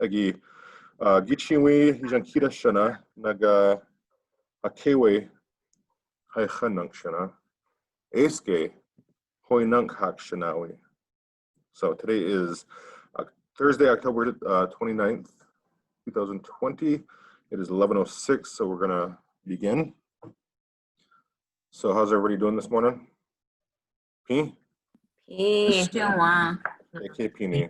agi gichiwi hijankita shana naga akewe haichanunk shana eske hoinunk hak shanawi. So today is Thursday, October 29th, 2020. It is 11:06, so we're gonna begin. So how's everybody doing this morning? P? P. Okay, P.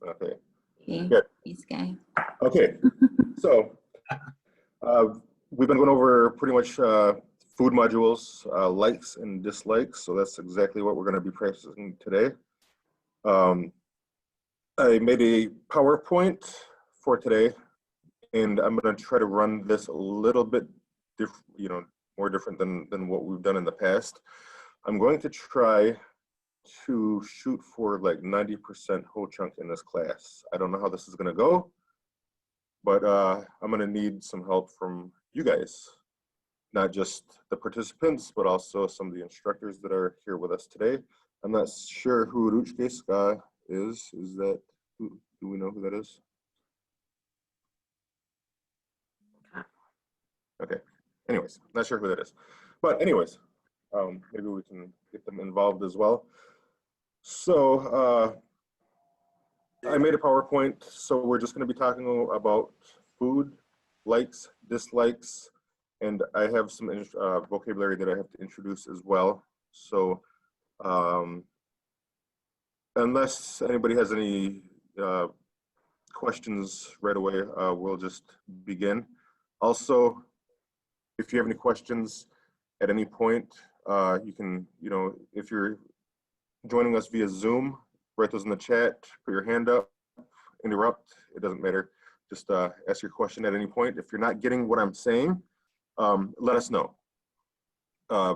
Okay. P. Good. This guy. Okay. So we've been going over pretty much food modules, likes and dislikes. So that's exactly what we're going to be practicing today. I made a PowerPoint for today, and I'm going to try to run this a little bit more different than what we've done in the past. I'm going to try to shoot for like 90% whole chunk in this class. I don't know how this is going to go, but I'm going to need some help from you guys, not just the participants, but also some of the instructors that are here with us today. I'm not sure who hoocakacademy is. Is that, do we know who that is? Okay. Anyways, not sure who that is. But anyways, maybe we can get them involved as well. So I made a PowerPoint, so we're just going to be talking about food, likes, dislikes, and I have some vocabulary that I have to introduce as well. So unless anybody has any questions right away, we'll just begin. Also, if you have any questions at any point, you can, if you're joining us via Zoom, write those in the chat, put your hand up, interrupt, it doesn't matter. Just ask your question at any point. If you're not getting what I'm saying, let us know,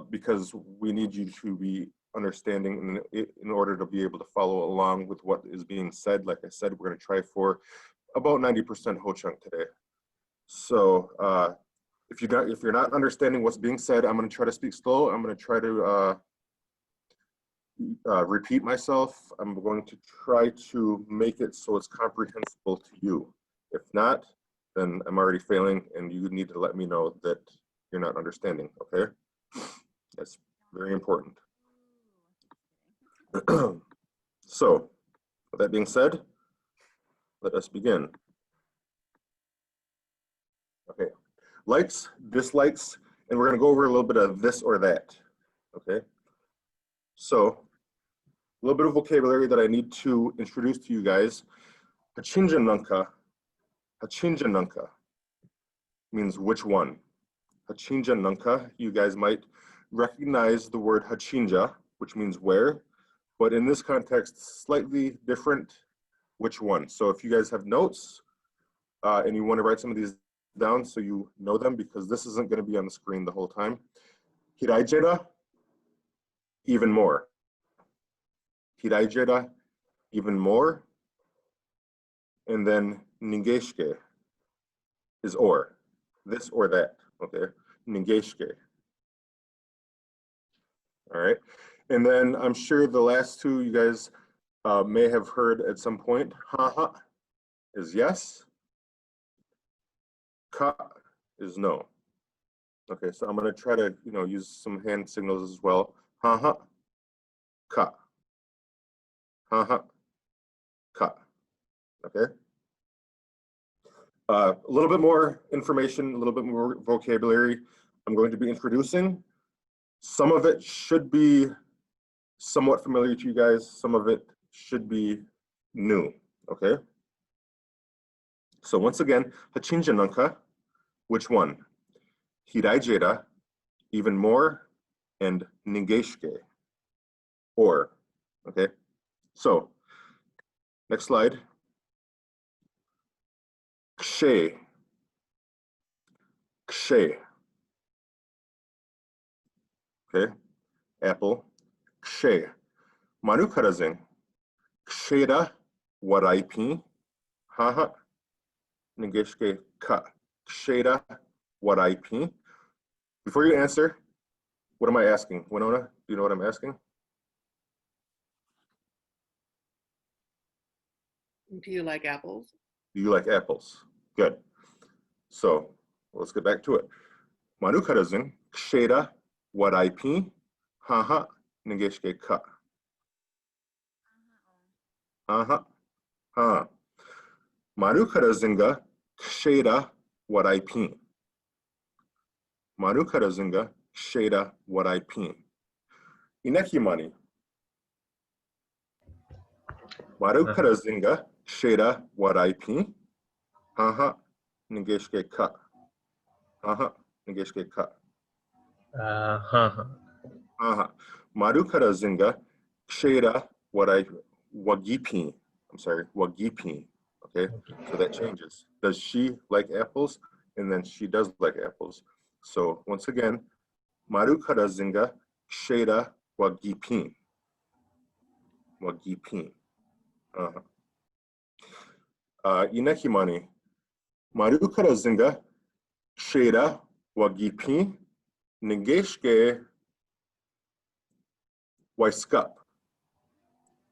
because we need you to be understanding in order to be able to follow along with what is being said. Like I said, we're going to try for about 90% whole chunk today. So if you're not understanding what's being said, I'm going to try to speak slow. I'm going to try to repeat myself. I'm going to try to make it so it's comprehensible to you. If not, then I'm already failing, and you need to let me know that you're not understanding, okay? That's very important. So, with that being said, let us begin. Okay, likes, dislikes, and we're gonna go over a little bit of this or that, okay? So, a little bit of vocabulary that I need to introduce to you guys. Hachinjanunka means which one. Hachinjanunka, you guys might recognize the word hachinja, which means where, but in this context, slightly different, which one. So if you guys have notes and you want to write some of these down so you know them, because this isn't going to be on the screen the whole time. Hiraijeda, even more. Hiraijeda, even more. And then ningeshke is or, this or that, okay? Ningeshke. All right, and then I'm sure the last two you guys may have heard at some point. Ha is yes. Ka is no. Okay, so I'm gonna try to use some hand signals as well. Ha ka. Ha ka. Okay. A little bit more information, a little bit more vocabulary I'm going to be introducing. Some of it should be somewhat familiar to you guys. Some of it should be new, okay? So once again, hachinjanunka, which one? Hiraijeda, even more, and ningeshke, or, okay? So, next slide. Kshe. Okay, apple, kshe. Manu karazing, ksheda waraipi, haha, ningeshke ka, ksheda waraipi. Before you answer, what am I asking? Winona, do you know what I'm asking? Do you like apples? Do you like apples? Good. So let's get back to it. Marukarazın kşera waraypi haha ngeşke ka. Aha. Ha. Marukarazınga kşera waraypi. Marukarazınga kşera waraypi. İneki mani. Marukarazınga kşera waraypi haha ngeşke ka. Aha ngeşke ka. Aha. Marukarazınga kşera wagipi. I'm sorry, wagipi. Okay, so that changes. Does she like apples? And then she does like apples. So once again, Marukarazınga kşera wagipi. Wagipi. Inekimani. Marukarazınga kşera wagipi. Ngeşke waiskap.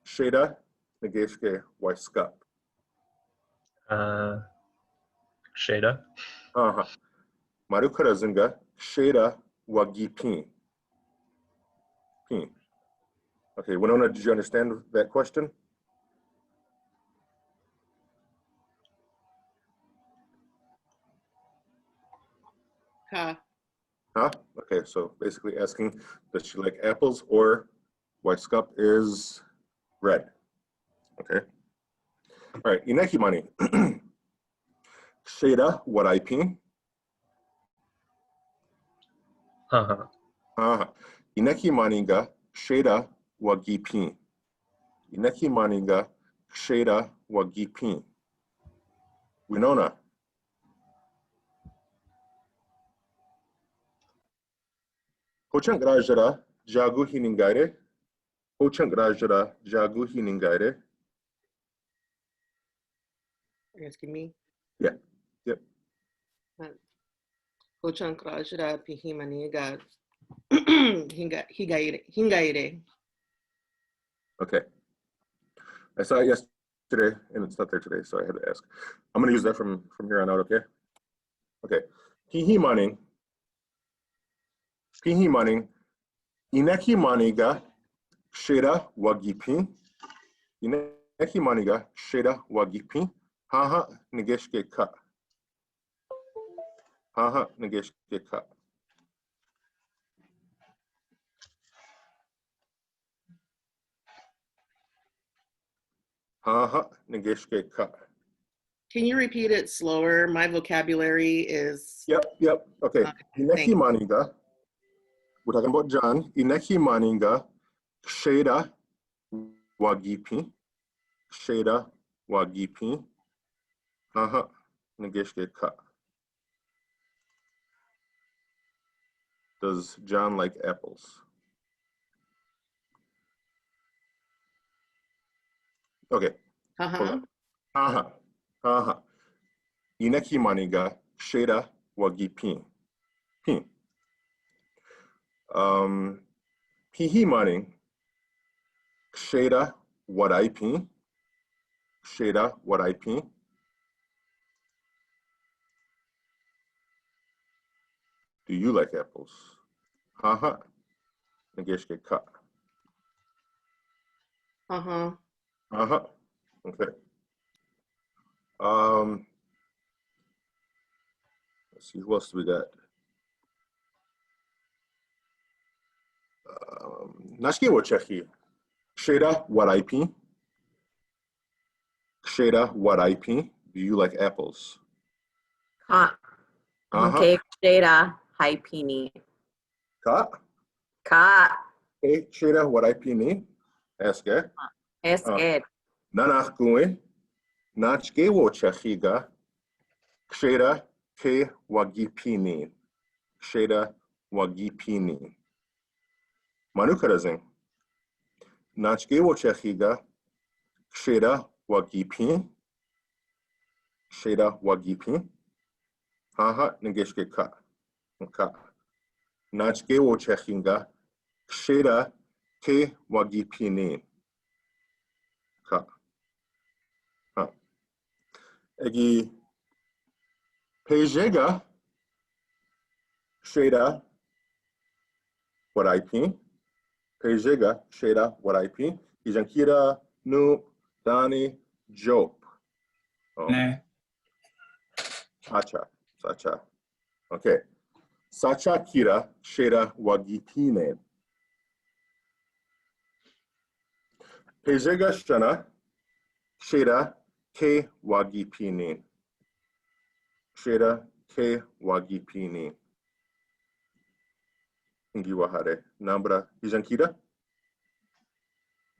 Kşera ngeşke waiskap. Kşera. Aha. Marukarazınga kşera wagipi. Okay, Winona, did you understand that question? Ka. Huh? Okay, so basically asking, does she like apples, or waiskap is red? Okay. All right, inekimani. Kşera waraypi. Aha. Inekimani ga kşera wagipi. Inekimani ga kşera wagipi. Winona. Hoçank rajara jagu hiningaire. Hoçank rajara jagu hiningaire. You're asking me? Yeah. Yep. Hoçank rajra pihimaniga hingaire. Okay. I saw it yesterday and it's not there today, so I had to ask. I'm going to use that from here on out, okay? Okay. Pihimaning. Inekimaniga kşera wagipi. Inekimaniga kşera wagipi. Haha ngeşke ka. Haha ngeşke ka. Haha ngeşke ka. Can you repeat it slower? My vocabulary is. Yep. Okay. Inekimaniga. We're talking about John. Inekimaniga kşera wagipi. Kşera wagipi. Haha ngeşke ka. Does John like apples? Okay. Haha. Inekimaniga kşera wagipi. Pihimaning kşera waraypi. Kşera waraypi. Do you like apples? Haha. Ngeşke ka. Okay. Let's see, who else do we got? Nashkewo Czechy. Kşera waraypi. Kşera waraypi. Do you like apples? Okay, kşera haypini. Ka? Kşera waraypini. Eske. Eske. Nanachkuin. Nashkewo Czechyga. Kşera ke wagipini. Kşera wagipini. Manukarazın. Nashkewo Czechyga. Kşera wagipi. Kşera wagipi. Haha ngeşke ka. Nashkewo Czechyga. Kşera ke wagipini. Ka. Egi pejega sheda what IP. Pejega sheda what IP. Ijankira nu dani job. Oh, Ne. sacha. Sacha. Okay. Sacha kira sheda wagitine. Pejega shana sheda ke wagipinin. Sheda ke wagipinin. Ingiwahare. Nambra Ijankira?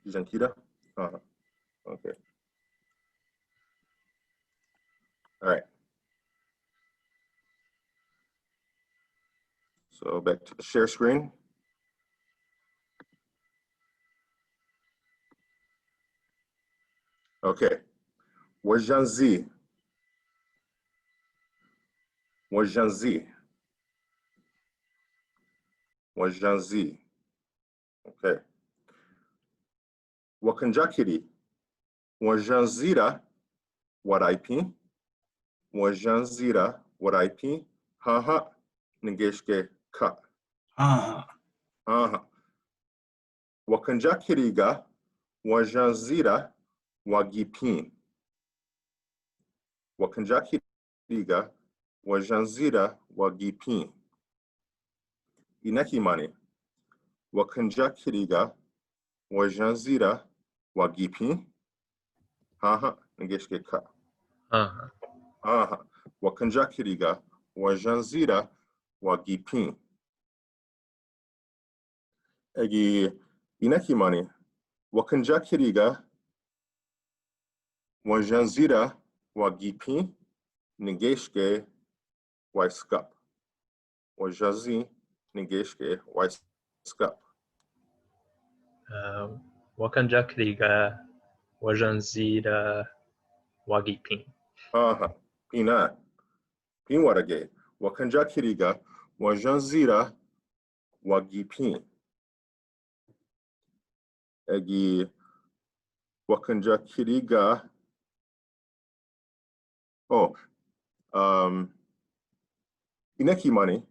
Ijankira? Uh-huh. Okay. All right. So back to the share screen. Okay. Wajanzi. Wajanzi. Wajanzi. Okay. Wakanjakiri. Wajanzira. What IP? Wajanzira. What IP? Haha. Ningeshke ka. Aha. Aha. Wakanjakiriga. Wajanzira. Wagipin. Wakanjakiriga. Wajanzira. Wagipin. Inekimani. Wakanjakiriga. Wajanzira. Wagipin. Haha. Ningeshke ka. Aha. Aha. Wakanjakiriga. Wajanzira. Wagipin. Egi inekimani. Wakanjakiriga. Wajanzira. Wagipin. Ningeshke waiskap. Wajazi. Ningeshke waiskap. Wakanjakriga wajanzira wagipin. Aha. Pina. Pinwarage. Wakanjakiriga. Wajanzira. Wagipin. Egi wakanjakiriga. Oh. Inekimani.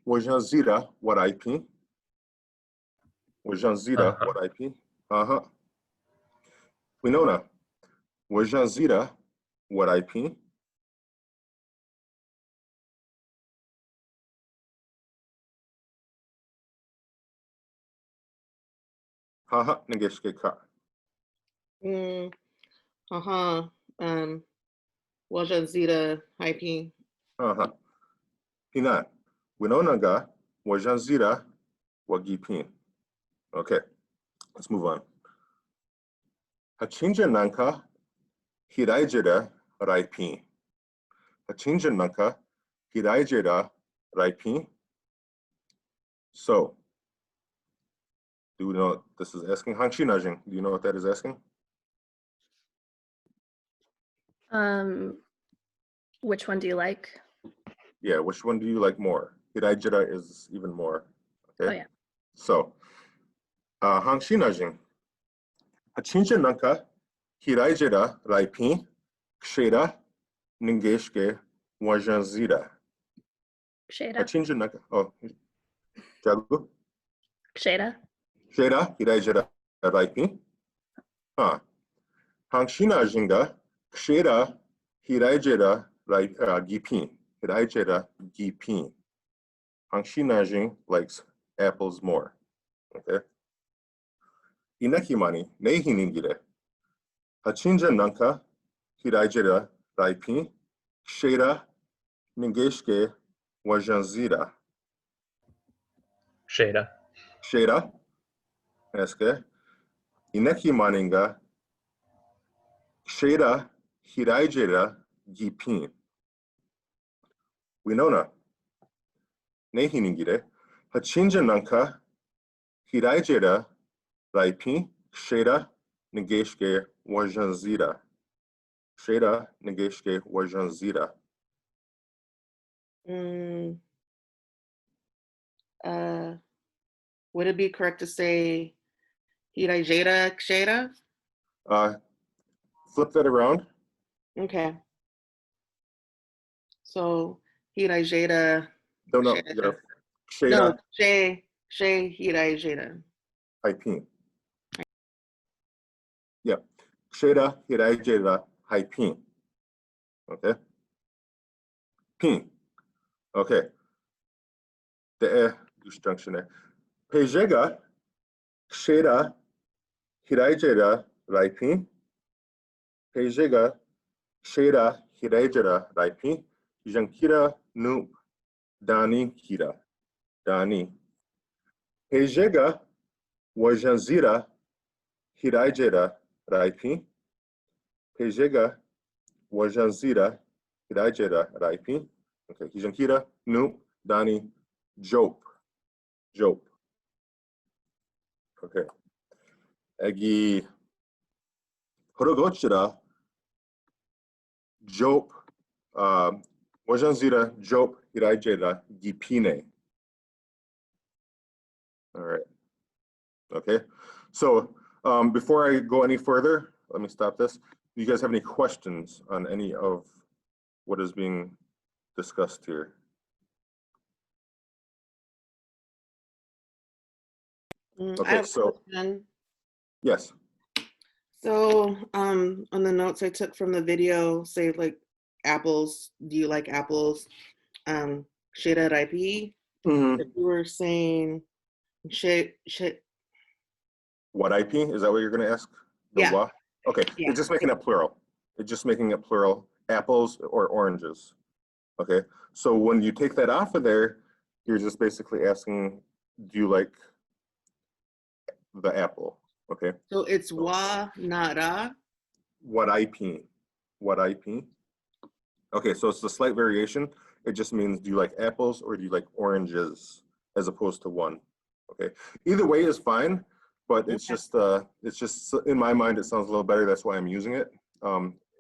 Wajanzira. What IP? Wajanzira. Uh-huh. What IP? Uh-huh. Winona. Wajanzira. What IP? Haha. Ningeshke ka. Uh-huh. Wajanzira IP. Uh-huh. Pina. Winona ga. Wajanzira. Wagipin. Okay. Let's move on. Hachinja nanka. Hiraijera. Raipin. Hachinja nanka. Hiraijera. Raipin. So, do you know what this is asking? Hangshi najing. Do you know what that is asking? Which one do you like? Yeah, which one do you like more? Hiraijera is even more. Okay. Oh, yeah. So, Hangshi najing. Hachinja nanka. Hiraijera. Raipin. Kshera. Ningeshke. Wajanzira. Ksheda. Hachinja nanka. Oh, Jagu. Ksheda. Shera, Hiraijera, Raipin. Hangshina Jinga, Kshera, Hiraijera, Gipin. Hiraijera, Gipin. Hangshina Jing likes apples more. Okay. Inekimani, Nehiningire. Hachinja Nanka, Hiraijera, Raipin. Kshera, Ningeshke, Wajanzira. Sheda. Kshera, Eske. Ineki maninga. Kshera hiraijera gipin. Winona. Nehiningire. Hachinja nanka. Hiraijera raipin. Kshera negeshke wajanzira. Kshera negeshke wajanzira. Would it be correct to say Hiraijera Kshera? Flip that around. Okay. So hirai jeda. No, no, you gotta, No, Sheda she hirai jeda. Haipin. Yeah, Sheda Hirajeda Haipin. Okay. Pin. Okay. The disjunction there. Pejega Sheda Hirajeda Raipin. Pejega Sheda Hirajeda Raipin. Jankira Nup Dani Kira. Dani. Pejega Wajanzira Hirajeda Raipin. Pejega Wajanzira Hirajeda Raipin. Okay. Jankira Nup Dani Jope. Jope. Okay. Egi Horogochira Jope. Wajanzira Jope Hirajeda Gipine. All right. Okay. So before I go any further, let me stop this. Do you guys have any questions on any of what is being discussed here? I Okay, have a so question. yes. So on the notes I took from the video, say like apples, do you like apples? Sheda raipi. Mhm. If you were saying What IP? Is that what you're going to ask? The Yeah. what? Okay, Yeah. it's just making it plural. It's just making it plural. Apples or oranges. Okay, so when you take that off of there, you're just basically asking, do you like the apple? Okay. So it's wa, not ra. What IP? What IP? Okay, so it's a slight variation. It just means, do you like apples or do you like oranges, as opposed to one? Okay, either way is fine, but it's just in my mind it sounds a little better. That's why I'm using it.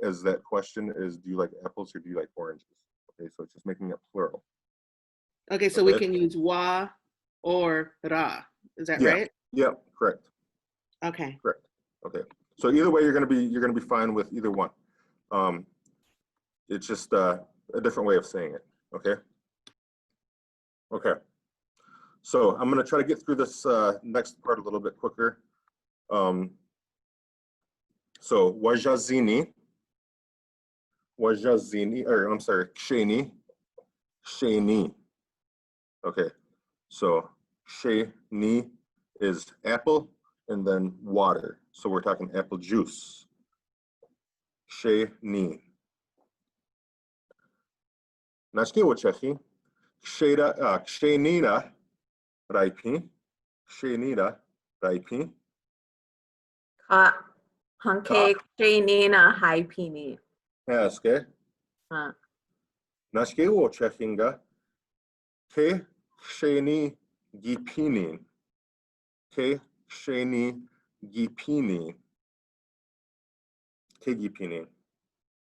As that question is, do you like apples or do you like oranges? Okay, so it's just making it plural. Okay, so we can use wa or ra. Is that right? Yeah, correct. Okay. Correct. Okay. So either way, you're gonna be fine with either one. It's just a different way of saying it. Okay. Okay. So I'm gonna try to get through this next part a little bit quicker. So wajazini, or I'm sorry, sheni. Okay. So sheni is apple and then water. So we're talking apple juice. Sheni. Nashkiwa chechi. Kshenina Raipi. Kshenina Raipi. Hanke Nina Haipini. Aske. Nashkiwa chechinga. Ke Ksheni Gipini. Ke Ksheni Gipini. Ke Gipini.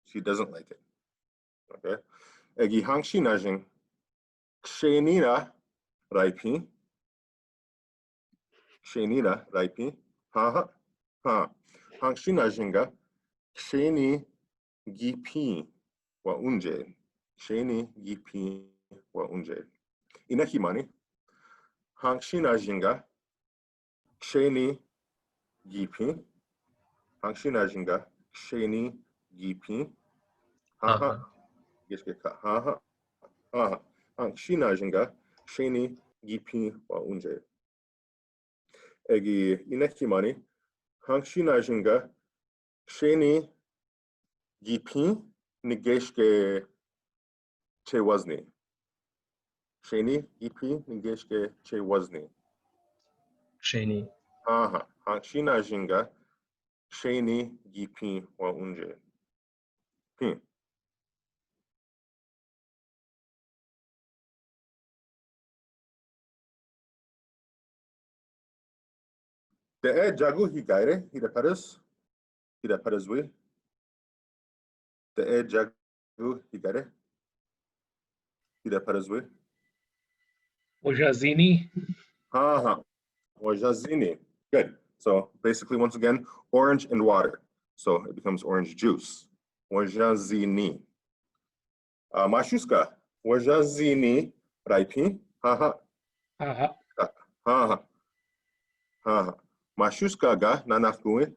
She doesn't like it. Okay. Egi Hangshi Najing. Kshenina Raipi. Kshenina Raipi. Ha ha. Hangshi Najinga. Ksheni Gipi wa unje. Ksheni Gipi wa unje. Inakimani. Hangshi Najinga. Ksheni Gipi. Hangshi Najinga. Ksheni Gipi. Ha ha. Ha ha. Ha. Hangshi Najinga. Ksheni Gipi wa unje. Egi inakimani. Hangshi Najinga. Ksheni Gipi Nigeshke Che Wazni. Sheni Gipi Nigeshke Che Wazni. Sheni. Aha. Hangshina Jinga. Sheni Gipi wa unje. Pin. The jagu higaire, hidaparas. Hidaparaswi. The jagu higaire. Hidaparaswi. Wajazini. Aha. Wajazini. Good. So basically, once again, orange and water. So it becomes orange juice. Wajazini. Mashuska, wajazini raipi, haha, Haha. haha, haha. Mashuska ga nanafkui,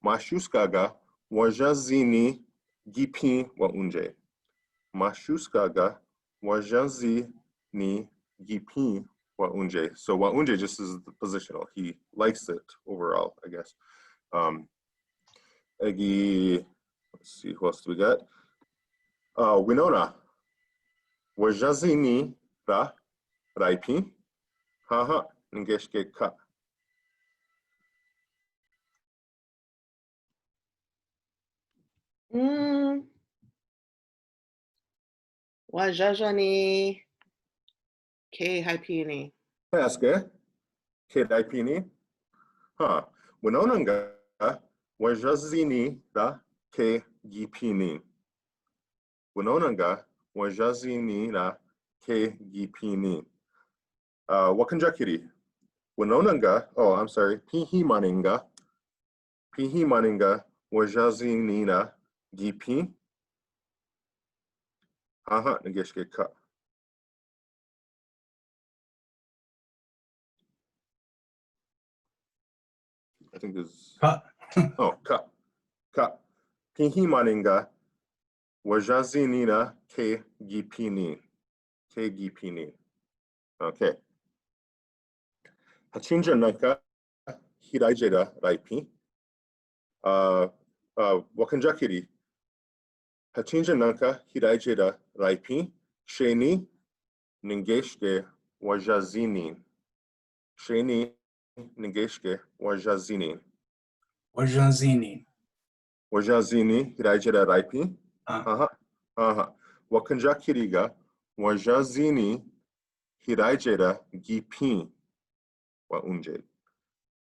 Mashuska ga wajazini gipi wa unje. Mashuska ga wajazini gipi wa unje. So wa unje just is the positional. He likes it overall, I guess. Egi, let's see, who else do we got? Winona. Wajazini ra raipi. Haha, ngeshke ka. Wajajani K hypini. Aske, ke daipini. Ha, winonanga wajazini ra ke gipini. Winonanga wajazini ra ke gipini. Wakanjakiri. Winonanga, oh, I'm sorry, pihi maninga wajazini ra gipi. Haha, nageshke ka. I think this. Ka. Oh, ka. Pihi maninga wajazini ra ke gipini. Ke gipini. Okay. Hachinja nanka hiraijera raipi. Wakanjakiri. Hachinja nanka hiraijera raipi. Sheni ningeshke wajazini. Sheni ningeshke wajazini. Wajazini. Wajazini hiraijera raipi. Ah. Aha. Wakanjakiri ga wajazini hiraijera gipi wa unje.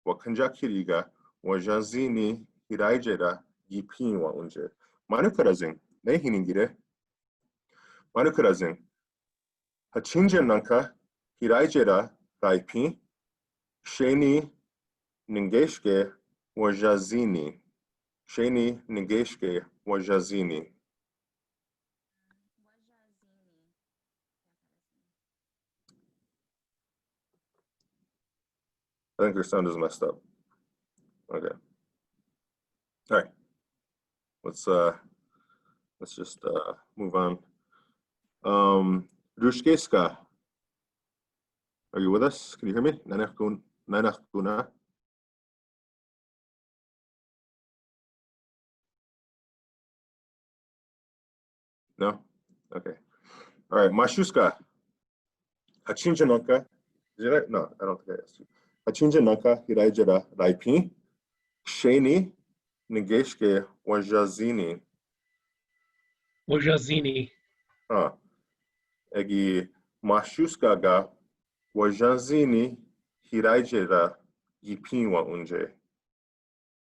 Wakanjakiri ga wajazini hiraijera gipi wa unje. Manukarazin, ne hiningire. Manukarazin. Hachinja nanka hiraijera raipi. Sheni ningeshke wajazini. Sheni ningeshke wajazini. I think your sound is messed up. Okay. All right. Let's just move on. Rushkeska. Are you with us? Can you hear me? Nanakuna. No? Okay. All right. Mashuska. Hachinja nanka. Did I? No, I don't think I asked you. Hachinja nanka hiraijera raipi. Sheni ningeshke wajazini. Wajazini. Egi mashuska ga wajazini hiraijera gipi wa unje.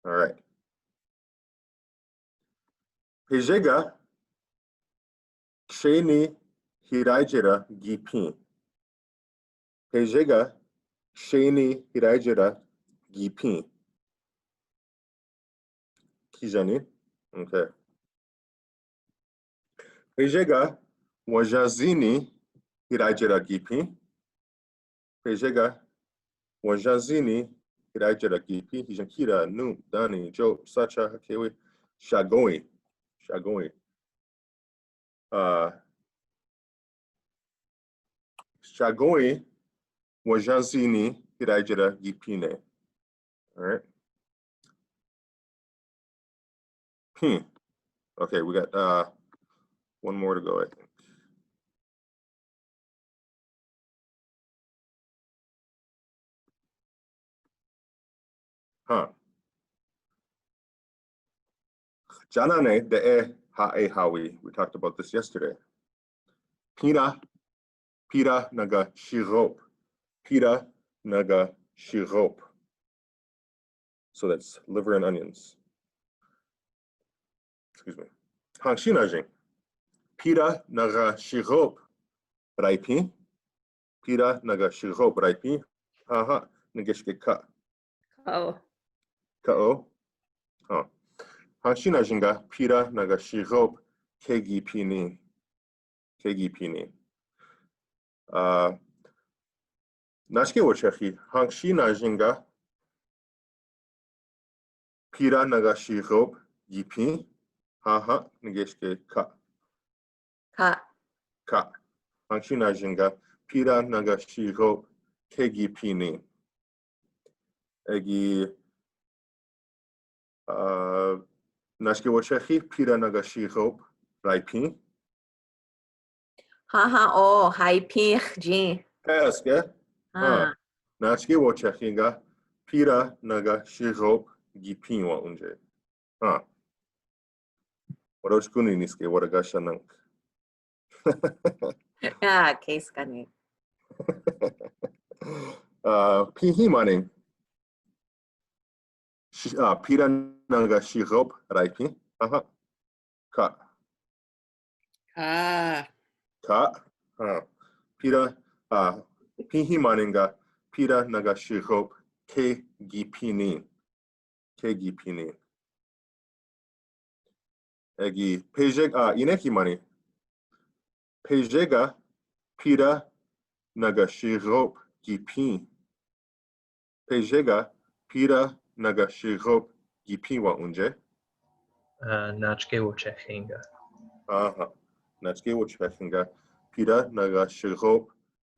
All right. Pejega sheni hiraijera gipi. Pejega sheni hiraijera gipi. Kijani. Okay. Pejega wajazini hiraijera gipi. Pejega wajazini hiraijera gipi. Hijankira nu dani jo sacha hakewe shagoi. Shagoi. Shagoi wajazini hiraijera gipine. All right. Okay, we got one more to go, I think. Janane de hae hawi. We talked about this yesterday. Pira naga shirop. Pira naga shirop. So that's liver and onions. Excuse me. Hangshinajing. Pira naga shirop. Raipi. Pira naga shirop raipi. Haha. Nageshke ka. Oh. Ka o. Hangshinajinga pira naga shirop kegipini. Nashke wochechi, hangshi najinga, pira nagashirop, gipi, haha, nageshke ka. Ka. Hangshi najinga, pira nagashirop, kegipini. Egi, nashke wochechi, pira nagashirop, raipi. Oh, haipin jin. Eske, nashke wochenga, pira nagashirop, gipi wa unje. Waraskuni niske, waragashanang. Case kani. Pihi maning. Pira nagashirop, raipi. Ka. Pira, pihi maninga, pira nagashirop, ke gipini. Egi, pejeg, ineki mani. Pejega, pira nagashirop, gipi. Pejega, pira nagashirop, gipi wa unje. Nachke wochechinga. Nachke wochechinga, pira nagashirop,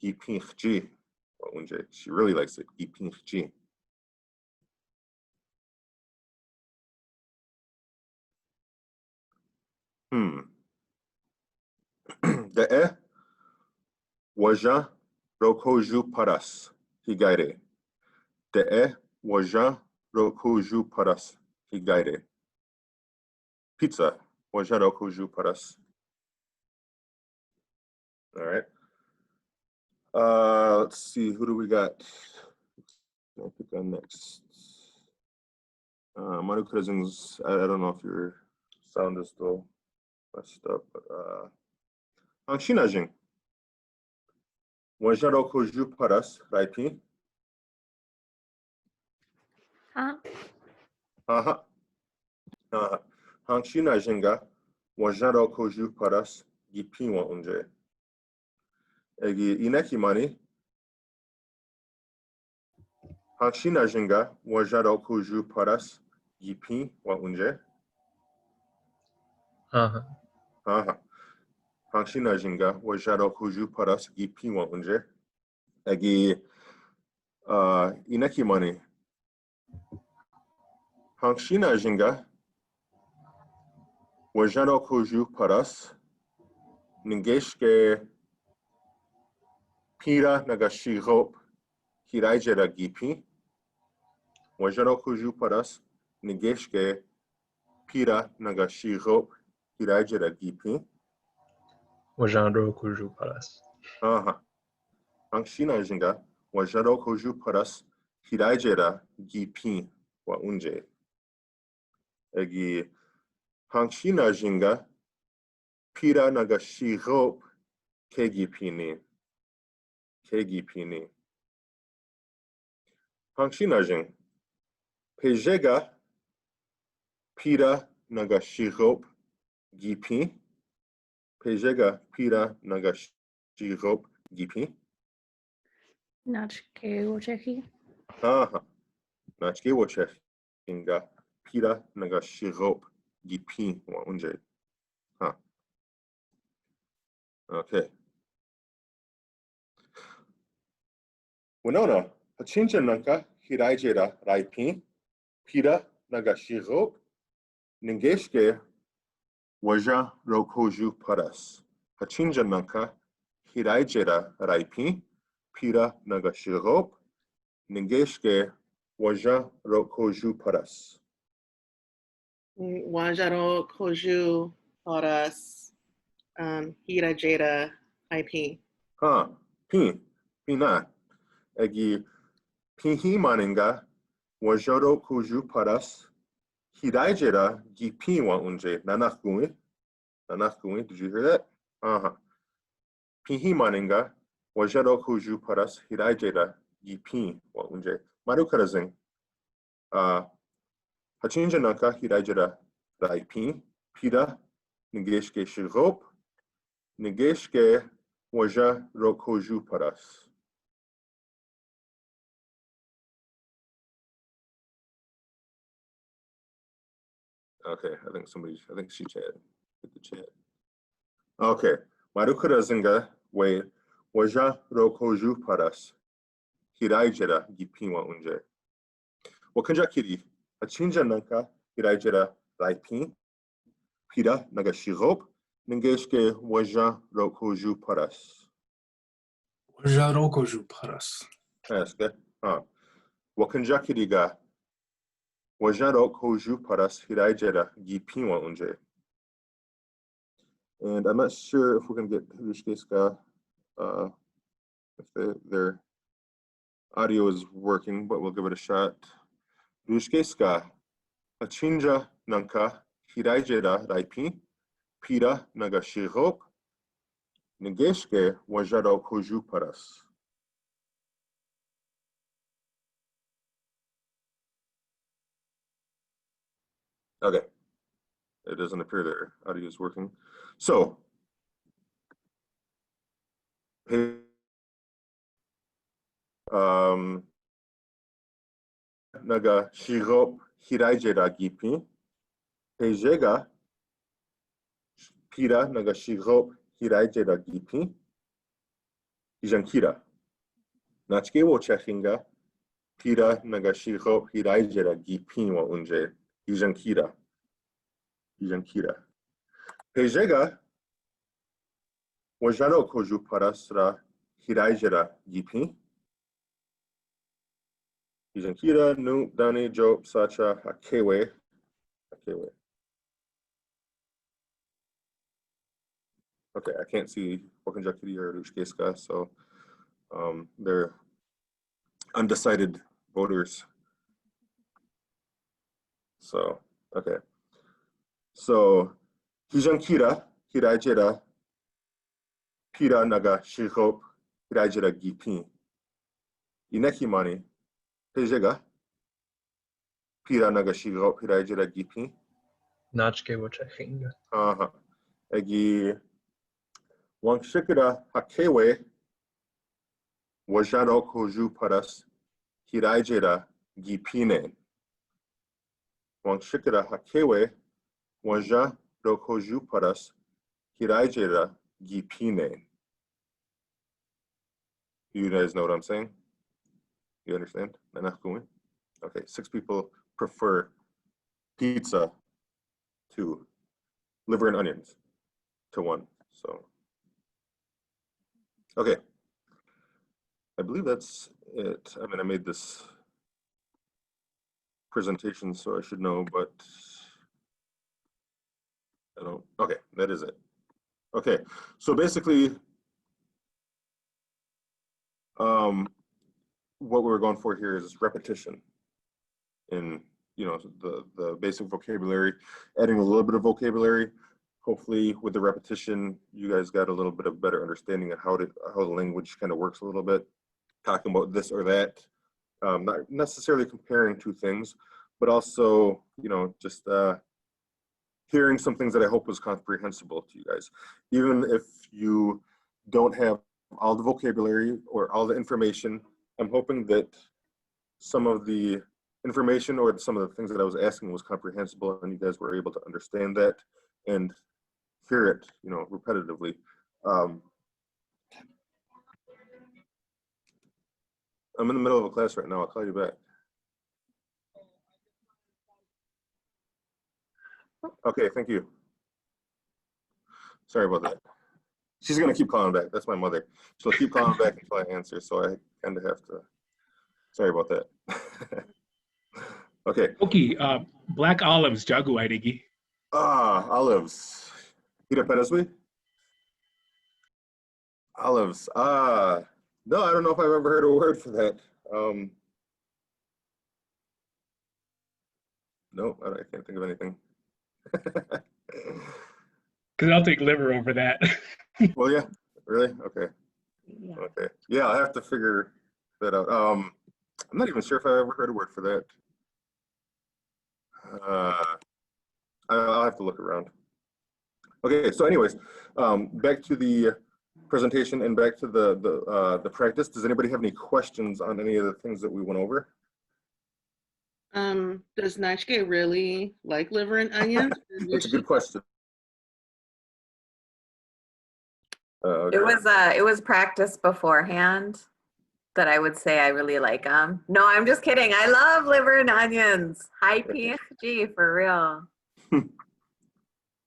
gipinchi wa unje. She really likes it, gipinchi. De wajan rokoju paras higaire. De wajan rokoju paras higaire. Pizza, wajan rokoju paras. All right. Let's see, who do we got? I'll pick on next. Manu Cousins, I don't know if your sound is still messed up, but Hangshinajing. Wajan rokoju paras raipi. Hangshinajinga, wajan rokoju paras gipi wa unje. Egi ineki mani. Hangshinajinga, wajan rokoju paras gipi wa unje. Hangshinajinga, wajan rokoju paras gipi wa unje. Egi ineki mani. Hangshinajinga, wajan rokoju paras ningeshke pira nagashirop hiraijera gipi. Wajan rokoju paras ningeshke pira nagashirop hiraijera gipi. Wajan rokoju paras. Hangshinajinga, wajan rokoju paras hiraijera gipi wa unje. Egi Hangshinajinga, pira nagashirop kegipini. Hangshinajing, pejega, pira nagashirop gipi. Pejega, pira nagashirop gipi. Nachke wochechi. Nachke wochenga, pira nagashirop gipi wa unje. Okay. Winona, hachinja nanka hiraijera raipi, pira nagashirop, ningeshke waja rokoju paras. Hachinja nanka hiraijera raipi, pira nagashirop, ningeshke waja rokoju paras. Wanjaro koju horas hira jada IP. Pina. Egi pihi maninga wajaro koju paras hiraijera gipi wa unje. Nanakui. Did you hear that? Pihi maninga wajaro koju paras hiraijera gipi wa unje. Maru karazing. Hachinja nanka hiraijera raipi, pira Nigeshke shirop. Nigeshke waja rokoju paras. Okay, I think she chat. Hit the chat. Okay. Marukura zinga we waja rokoju paras. Hiraijera gipinwa unje. Wakanja kiri. Achinja nanka hiraijera laipin. Pira nagashirop. Ningeshke waja rokoju paras. Waja rokoju paras. Aske. Wakanja kiriga. Waja rokoju paras hiraijera gipinwa unje. And I'm not sure if we're going to get Rushkeska, if their audio is working, but we'll give it a shot. Rushkeska, Achinja Nanka, Hiraijera Raipi, Pira Nagashirop, Nigeshke Wajaro Koju Paras. Okay. It doesn't appear their audio is working. So, Naga Shirop Hiraijera Gipi, Pejega Pira Naga Shirop Hiraijera Gipi, Ijankira. Nachke wo Chechinga, Pira Naga Shirop Hiraijera Gipi wa unje, Ijankira. Ijankira. Pejega Wajaro Koju Parasra Hiraijera Gipi. Ijankira, Nu, Dani, Job, Sacha, Hakewe. Hakewe. Okay, I can't see Wakanjakiri or Rushkeska, so they're undecided voters. So, okay. So, Hijankira, Hiraijera, Pira Naga Shirop, Hiraijera Gipi. Inekimani, Pejega, Pira Naga Shirop, Hiraijera Gipi. Nachke Wachachinga. Egi Wangshikira Hakewe, Wajaro Koju Paras, Hiraijera Gipine. Wangshikira Hakewe, Wajaro Koju Paras, Hiraijera Gipine. You guys know what I'm saying? You understand? Okay, 6 people prefer pizza to liver and onions to 1. So, okay. I believe that's it. I mean, I made this presentation, so I should know, but I don't. Okay, that is it. Okay, so basically, what we're going for here is repetition in, you know, the basic vocabulary, adding a little bit of vocabulary. Hopefully, with the repetition, you guys got a little bit of better understanding of how the language kind of works a little bit. Talking about this or that, not necessarily comparing 2 things, but also, you know, just hearing some things that I hope was comprehensible to you guys. Even if you don't have all the vocabulary or all the information, I'm hoping that some of the information or some of the things that I was asking was comprehensible and you guys were able to understand that and hear it, you know, repetitively. I'm in the middle of a class right now. I'll call you back. Okay, thank you. Sorry about that. She's gonna keep calling back. That's my mother. She'll keep calling back until I answer, so I kind of have to. Sorry about that. Okay. Okay, black olives, jagu aidigi. Olives. Kira Perezwi? Olives. No, I don't know if I've ever heard a word for that. No, I can't think of anything. Because I'll take liver over that. Well, yeah, really? Okay. Yeah. Okay. Yeah, I have to figure that out. I'm not even sure if I ever heard a word for that. I'll have to look around. Okay, so anyways, back to the presentation and back to the practice. Does anybody have any questions on any of the things that we went over? Does Nachke really like liver and onions? That's a good question. It was practice beforehand that I would say I really like them. No, I'm just kidding. I love liver and onions. Hi, PFG, for real.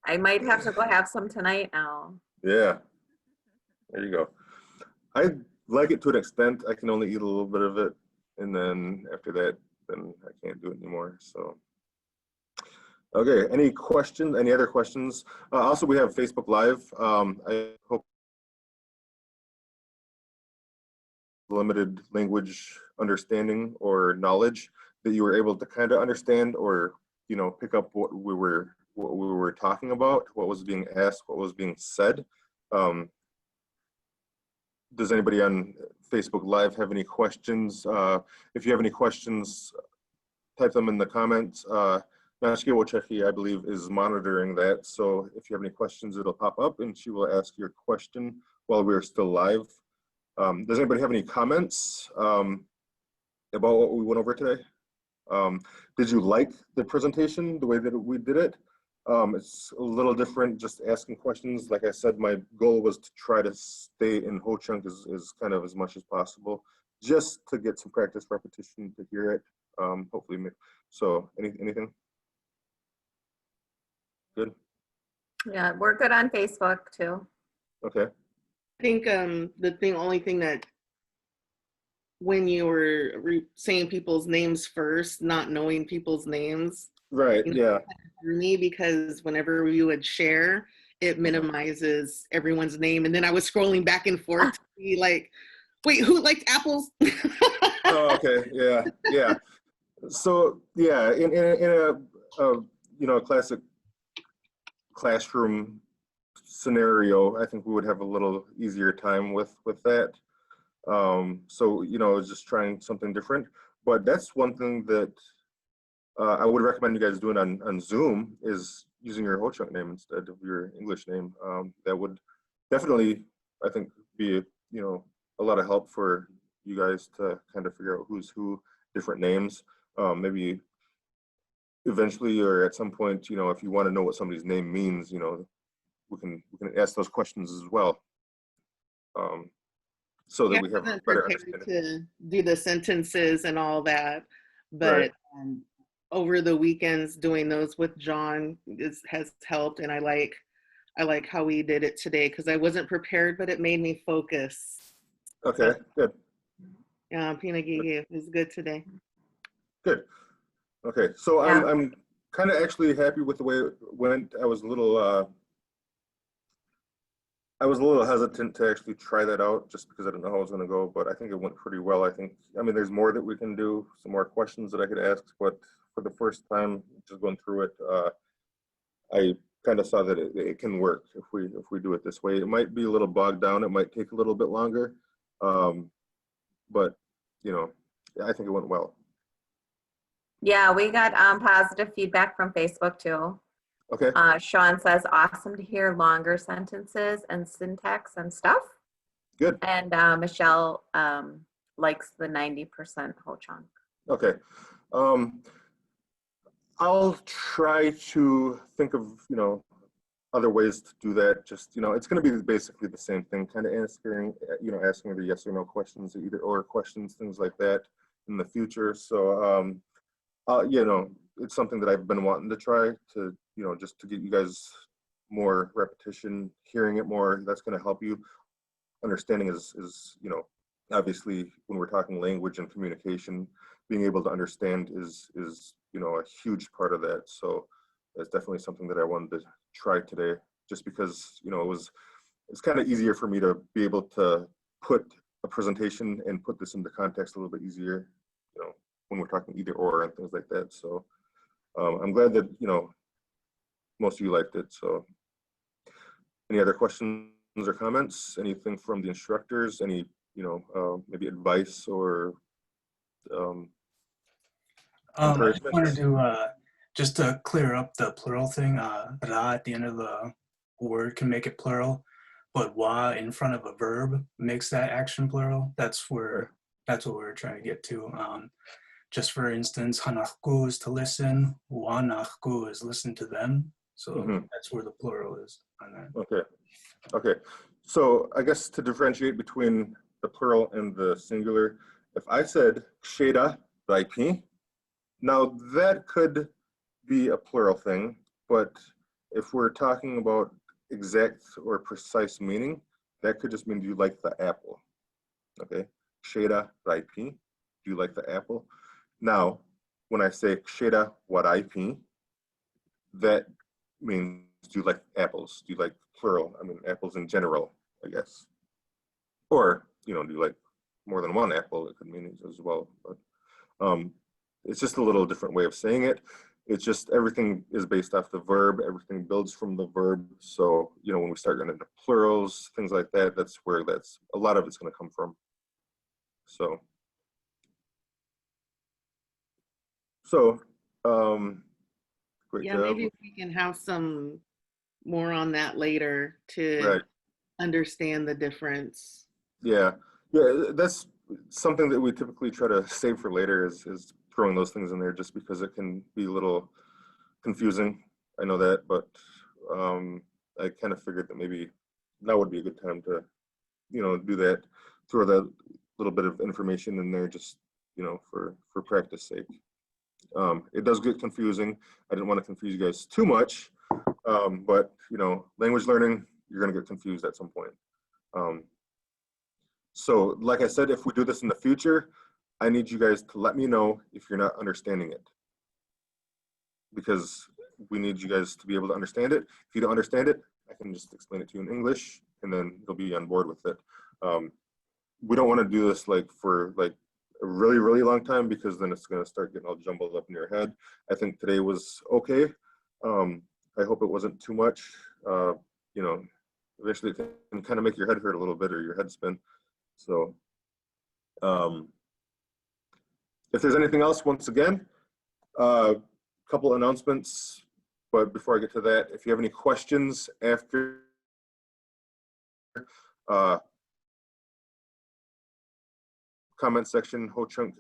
I might have to go have some tonight now. Yeah, there you go. I like it to an extent. I can only eat a little bit of it, and then after that, then I can't do it anymore. So, okay, any questions? Any other questions? Also, we have Facebook Live. I hope limited language understanding or knowledge that you were able to kind of understand or pick up what we were talking about, what was being asked, what was being said. Does anybody on Facebook Live have any questions? If you have any questions, type them in the comments. Nashke Wochechi, I believe, is monitoring that. So if you have any questions, it'll pop up and she will ask your question while we're still live. Does anybody have any comments about what we went over today? Did you like the presentation, the way that we did it? It's a little different, just asking questions. Like I said, my goal was to try to stay in Ho-Chunk as kind of as much as possible, just to get some practice repetition to hear it. Hopefully, so anything? Good? Yeah, we're good on Facebook too. Okay. I think the only thing that when you were saying people's names first, not knowing people's names. Right, yeah. For me, because whenever we would share, it minimizes everyone's name. And then I was scrolling back and forth to be like, wait, who liked apples? Oh, okay, yeah. So yeah, in a classic classroom scenario, I think we would have a little easier time with that. So just trying something different. But that's one thing that I would recommend you guys doing on Zoom is using your Ho-Chunk name instead of your English name. That would definitely, I think, be a lot of help for you guys to kind of figure out who's who, different names. Maybe eventually or at some point, if you want to know what somebody's name means, we can ask those questions as well. So that we have a better understanding. To do the sentences and all that, but Right. Over the weekends doing those with John has helped, and I like how we did it today because I wasn't prepared, but it made me focus. Okay, good. Yeah, Pinagigi, it was good today. Good. Okay, so Yeah. I'm kind of actually happy with the way it went. I was a little hesitant to actually try that out just because I didn't know how it was going to go, but I think it went pretty well. I mean, there's more that we can do, some more questions that I could ask, but for the first time, just going through it, I kind of saw that it can work if we do it this way. It might be a little bogged down. It might take a little bit longer, but I think it went well. Yeah, we got positive feedback from Facebook too. Okay. Sean says, awesome to hear longer sentences and syntax and stuff. Good. And Michelle likes the 90% Ho-Chunk. Okay. I'll try to think of, other ways to do that. Just, it's going to be basically the same thing, kind of asking the yes or no questions, either or questions, things like that in the future. So, it's something that I've been wanting to try to, just to get you guys more repetition, hearing it more. That's going to help you. Understanding is obviously when we're talking language and communication, being able to understand is a huge part of that. So that's definitely something that I wanted to try today, just because it's kind of easier for me to be able to put a presentation and put this into context a little bit easier, when we're talking either or and things like that. So I'm glad that most of you liked it. So any other questions or comments? Anything from the instructors? Any maybe advice or I just wanted encouragement? to just to clear up the plural thing, ra at the end of the word can make it plural, but wa in front of a verb makes that action plural. That's what we're trying to get to. Just for instance, hanachku is to listen, wanachku is listen to them. So that's where the plural is on that. Okay. So I guess to differentiate between the plural and the singular, if I said ksheda daipi, now that could be a plural thing, but if we're talking about exact or precise meaning, that could just mean, do you like the apple? Okay, ksheda daipi, do you like the apple? Now, when I say ksheda waraipi, that means, do you like apples? Do you like plural? I mean, apples in general, I guess. Or, do you like more than one apple? It could mean as well. But it's just a little different way of saying it. It's just everything is based off the verb. Everything builds from the verb. So, when we start getting into plurals, things like that, that's where a lot of it's going to come from. So, great Yeah, job. maybe we can have some more on that later to understand the difference. Yeah, that's something that we typically try to save for later is throwing those things in there just because it can be a little confusing. I know that, but I kind of figured that maybe now would be a good time to, do that, throw that little bit of information in there just, for practice sake. It does get confusing. I didn't want to confuse you guys too much, but, language learning, you're going to get confused at some point. So like I said, if we do this in the future, I need you guys to let me know if you're not understanding it, because we need you guys to be able to understand it. If you don't understand it, I can just explain it to you in English and then you'll be on board with it. We don't want to do this for a really, really long time, because then it's going to start getting all jumbled up in your head. I think today was okay. I hope it wasn't too much. Eventually it can kind of make your head hurt a little bit or your head spin. So if there's anything else, once again, a couple announcements, but before I get to that, if you have any questions after comment section, Ho-Chunk,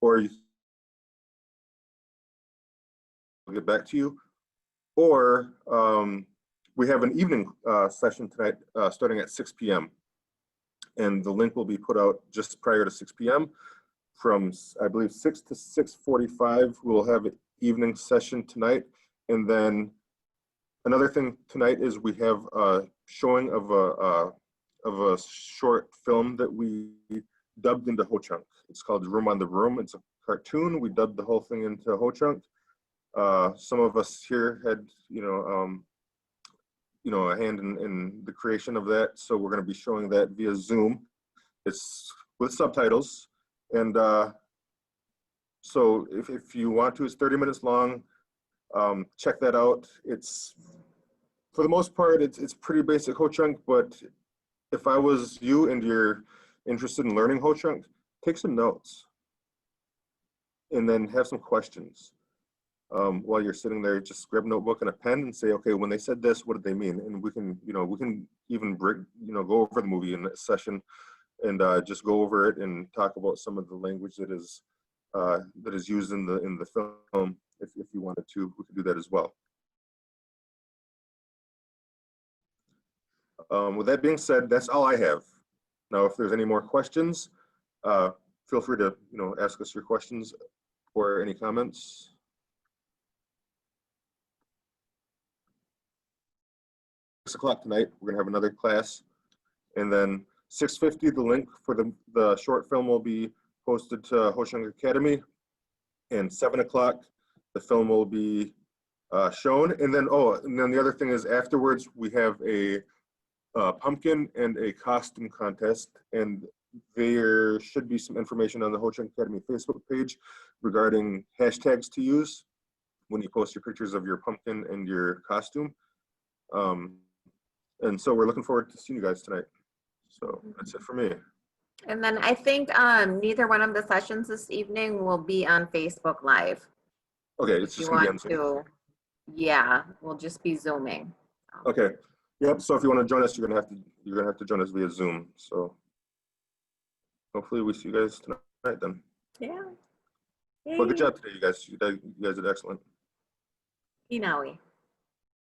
or I'll get back to you, or we have an evening session tonight starting at 6 p.m. and the link will be put out just prior to 6 p.m. From, I believe, 6 to 6:45, we'll have an evening session tonight. And then another thing tonight is we have a showing of a short film that we dubbed into Ho-Chunk. It's called Room on the Room. It's a cartoon. We dubbed the whole thing into Ho-Chunk. Some of us here had, a hand in the creation of that. So we're going to be showing that via Zoom. It's with subtitles. And so if you want to, it's 30 minutes long. Check that out. It's, for the most part, it's pretty basic Ho-Chunk, but if I was you and you're interested in learning Ho-Chunk, take some notes and then have some questions. While you're sitting there, just grab a notebook and a pen and say, okay, when they said this, what did they mean? And we can even go over the movie in a session and just go over it and talk about some of the language that is used in the film. If you wanted to, we could do that as well. With that being said, that's all I have. Now, if there's any more questions, feel free to ask us your questions or any comments. O'clock tonight, we're gonna have another class, and then 6:50, the link for the short film will be posted to Hoocakacademy, and 7 o'clock, the film will be shown. And then the other thing is, afterwards we have a pumpkin and a costume contest, and there should be some information on the Hoocakacademy Facebook page regarding hashtags to use when you post your pictures of your pumpkin and your costume. And so we're looking forward to seeing you guys tonight. So that's it for me. And then I think neither one of the sessions this evening will be on Facebook Live. Okay, it's If you just gonna be on want Zoom. to Yeah, we'll just be Zooming. Okay. Yep. So if you want to join us, you're gonna have to join us via Zoom. So hopefully we see you guys tonight then. Yeah. Well, good job today, you guys. You guys did excellent. Inawi.